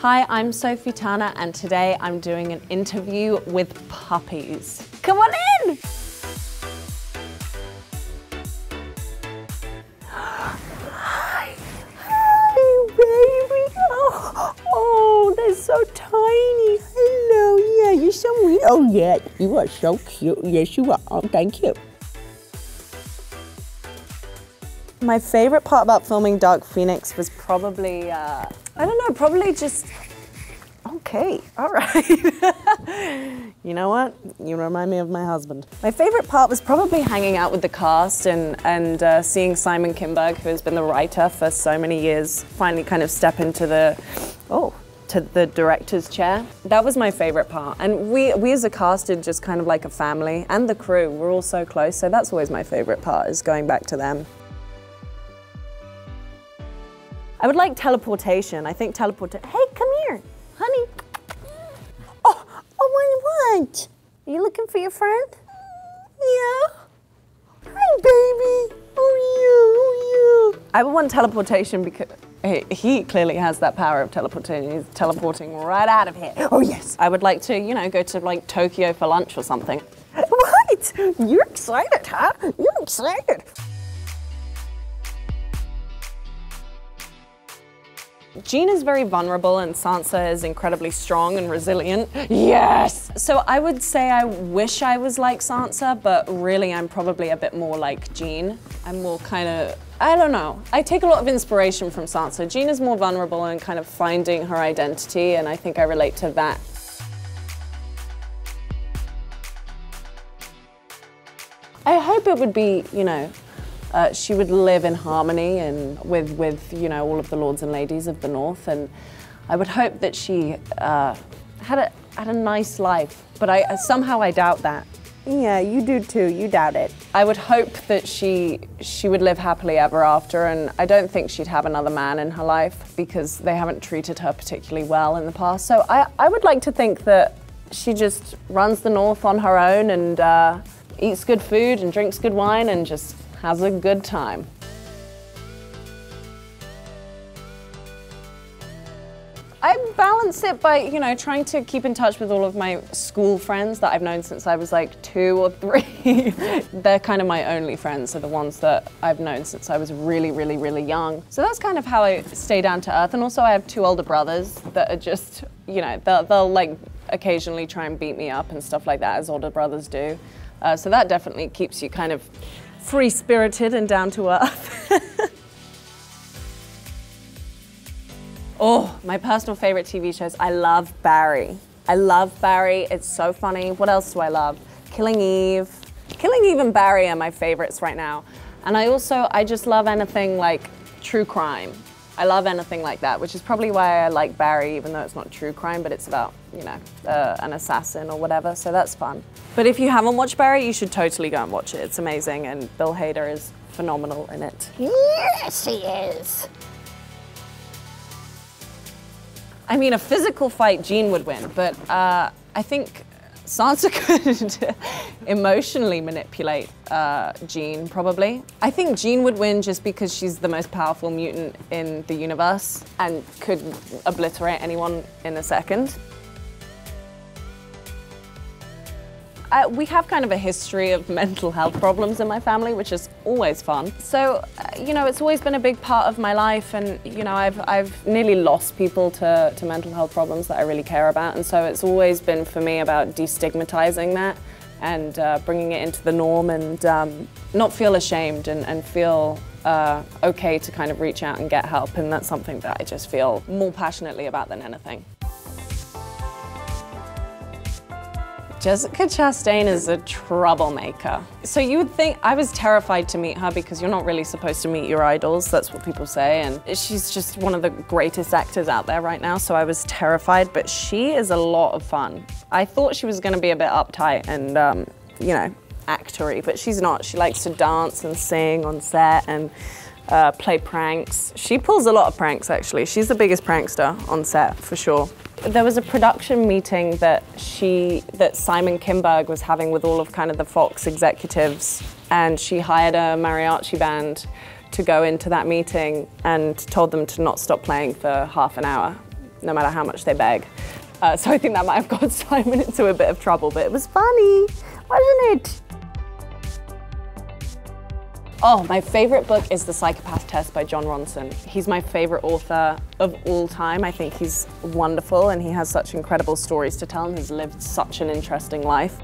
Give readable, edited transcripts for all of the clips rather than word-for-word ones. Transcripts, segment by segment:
Hi, I'm Sophie Turner, and today I'm doing an interview with puppies. Come on in! Hi, baby. Oh, they're so tiny. Hello, yeah, you're so sweet. Oh, yeah, you are so cute. Yes, you are. Oh, thank you. My favorite part about filming Dark Phoenix was probably, I don't know, probably just, okay, all right. You know what? You remind me of my husband. My favorite part was probably hanging out with the cast and seeing Simon Kinberg, who has been the writer for so many years, finally kind of step into to the director's chair. That was my favorite part. And we as a cast did just kind of like a family, and the crew, we're all so close, so that's always my favorite part, is going back to them. I would like teleportation. I think hey, come here, honey. Oh, what? Are you looking for your friend? Yeah. Hi, baby. Oh, yeah. I would want teleportation because he clearly has that power of teleporting. He's teleporting right out of here. Oh, yes. I would like to, you know, go to like Tokyo for lunch or something. What? You're excited, huh? You're excited. Jean is very vulnerable and Sansa is incredibly strong and resilient. Yes! So I would say I wish I was like Sansa, but really I'm probably a bit more like Jean. I'm more kind of, I don't know. I take a lot of inspiration from Sansa. Jean is more vulnerable and kind of finding her identity, and I think I relate to that. I hope it would be, you know, she would live in harmony and with you know, all of the lords and ladies of the North, and I would hope that she had a nice life, but somehow I doubt that. Yeah, you do too, you doubt it. I would hope that she would live happily ever after, and I don't think she'd have another man in her life because they haven't treated her particularly well in the past. So I would like to think that she just runs the North on her own and eats good food and drinks good wine and just has a good time. I balance it by, you know, trying to keep in touch with all of my school friends that I've known since I was like 2 or 3. They're kind of my only friends, are the ones that I've known since I was really, really, really young. So that's kind of how I stay down to earth. And also I have 2 older brothers that are just, you know, they'll like occasionally try and beat me up and stuff like that, as older brothers do. So that definitely keeps you kind of free-spirited and down to earth. Oh, my personal favorite TV shows. I love Barry. I love Barry, it's so funny. What else do I love? Killing Eve. Killing Eve and Barry are my favorites right now. And I just love anything like true crime. I love anything like that, which is probably why I like Barry, even though it's not true crime, but it's about, you know, an assassin or whatever, so that's fun. But if you haven't watched Barry, you should totally go and watch it. It's amazing, and Bill Hader is phenomenal in it. Yes, he is. I mean, a physical fight, Jean would win, but I think Sansa could emotionally manipulate Jean, probably. I think Jean would win just because she's the most powerful mutant in the universe and could obliterate anyone in a second. We have kind of a history of mental health problems in my family, which is always fun. So, you know, it's always been a big part of my life, and, you know, I've nearly lost people to mental health problems that I really care about, and so it's always been for me about destigmatizing that and bringing it into the norm and not feel ashamed and feel okay to kind of reach out and get help, and that's something that I just feel more passionately about than anything. Jessica Chastain is a troublemaker. So you would think, I was terrified to meet her because you're not really supposed to meet your idols, that's what people say, and she's just one of the greatest actors out there right now, so I was terrified, but she is a lot of fun. I thought she was gonna be a bit uptight and, you know, actory, but she's not. She likes to dance and sing on set and play pranks. She pulls a lot of pranks, actually. She's the biggest prankster on set, for sure. There was a production meeting that Simon Kinberg was having with all of kind of the Fox executives, and she hired a mariachi band to go into that meeting and told them to not stop playing for half an hour. no matter how much they beg. So I think that might have got Simon into a bit of trouble, but it was funny, wasn't it? Oh, my favorite book is The Psychopath Test by John Ronson. He's my favorite author of all time. I think he's wonderful and he has such incredible stories to tell and has lived such an interesting life.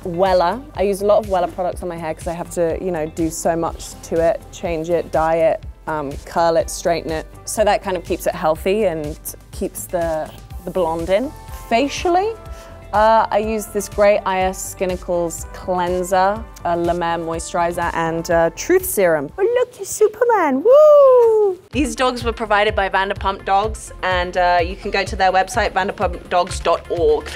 Wella. I use a lot of Wella products on my hair because I have to, you know, do so much to it, change it, dye it, curl it, straighten it. So that kind of keeps it healthy and keeps the blonde in. Facially, I use this great IS Skinicals cleanser, La Mer moisturizer, and Truth Serum. Oh look, you're Superman, woo! These dogs were provided by Vanderpump Dogs, and you can go to their website, vanderpumpdogs.org.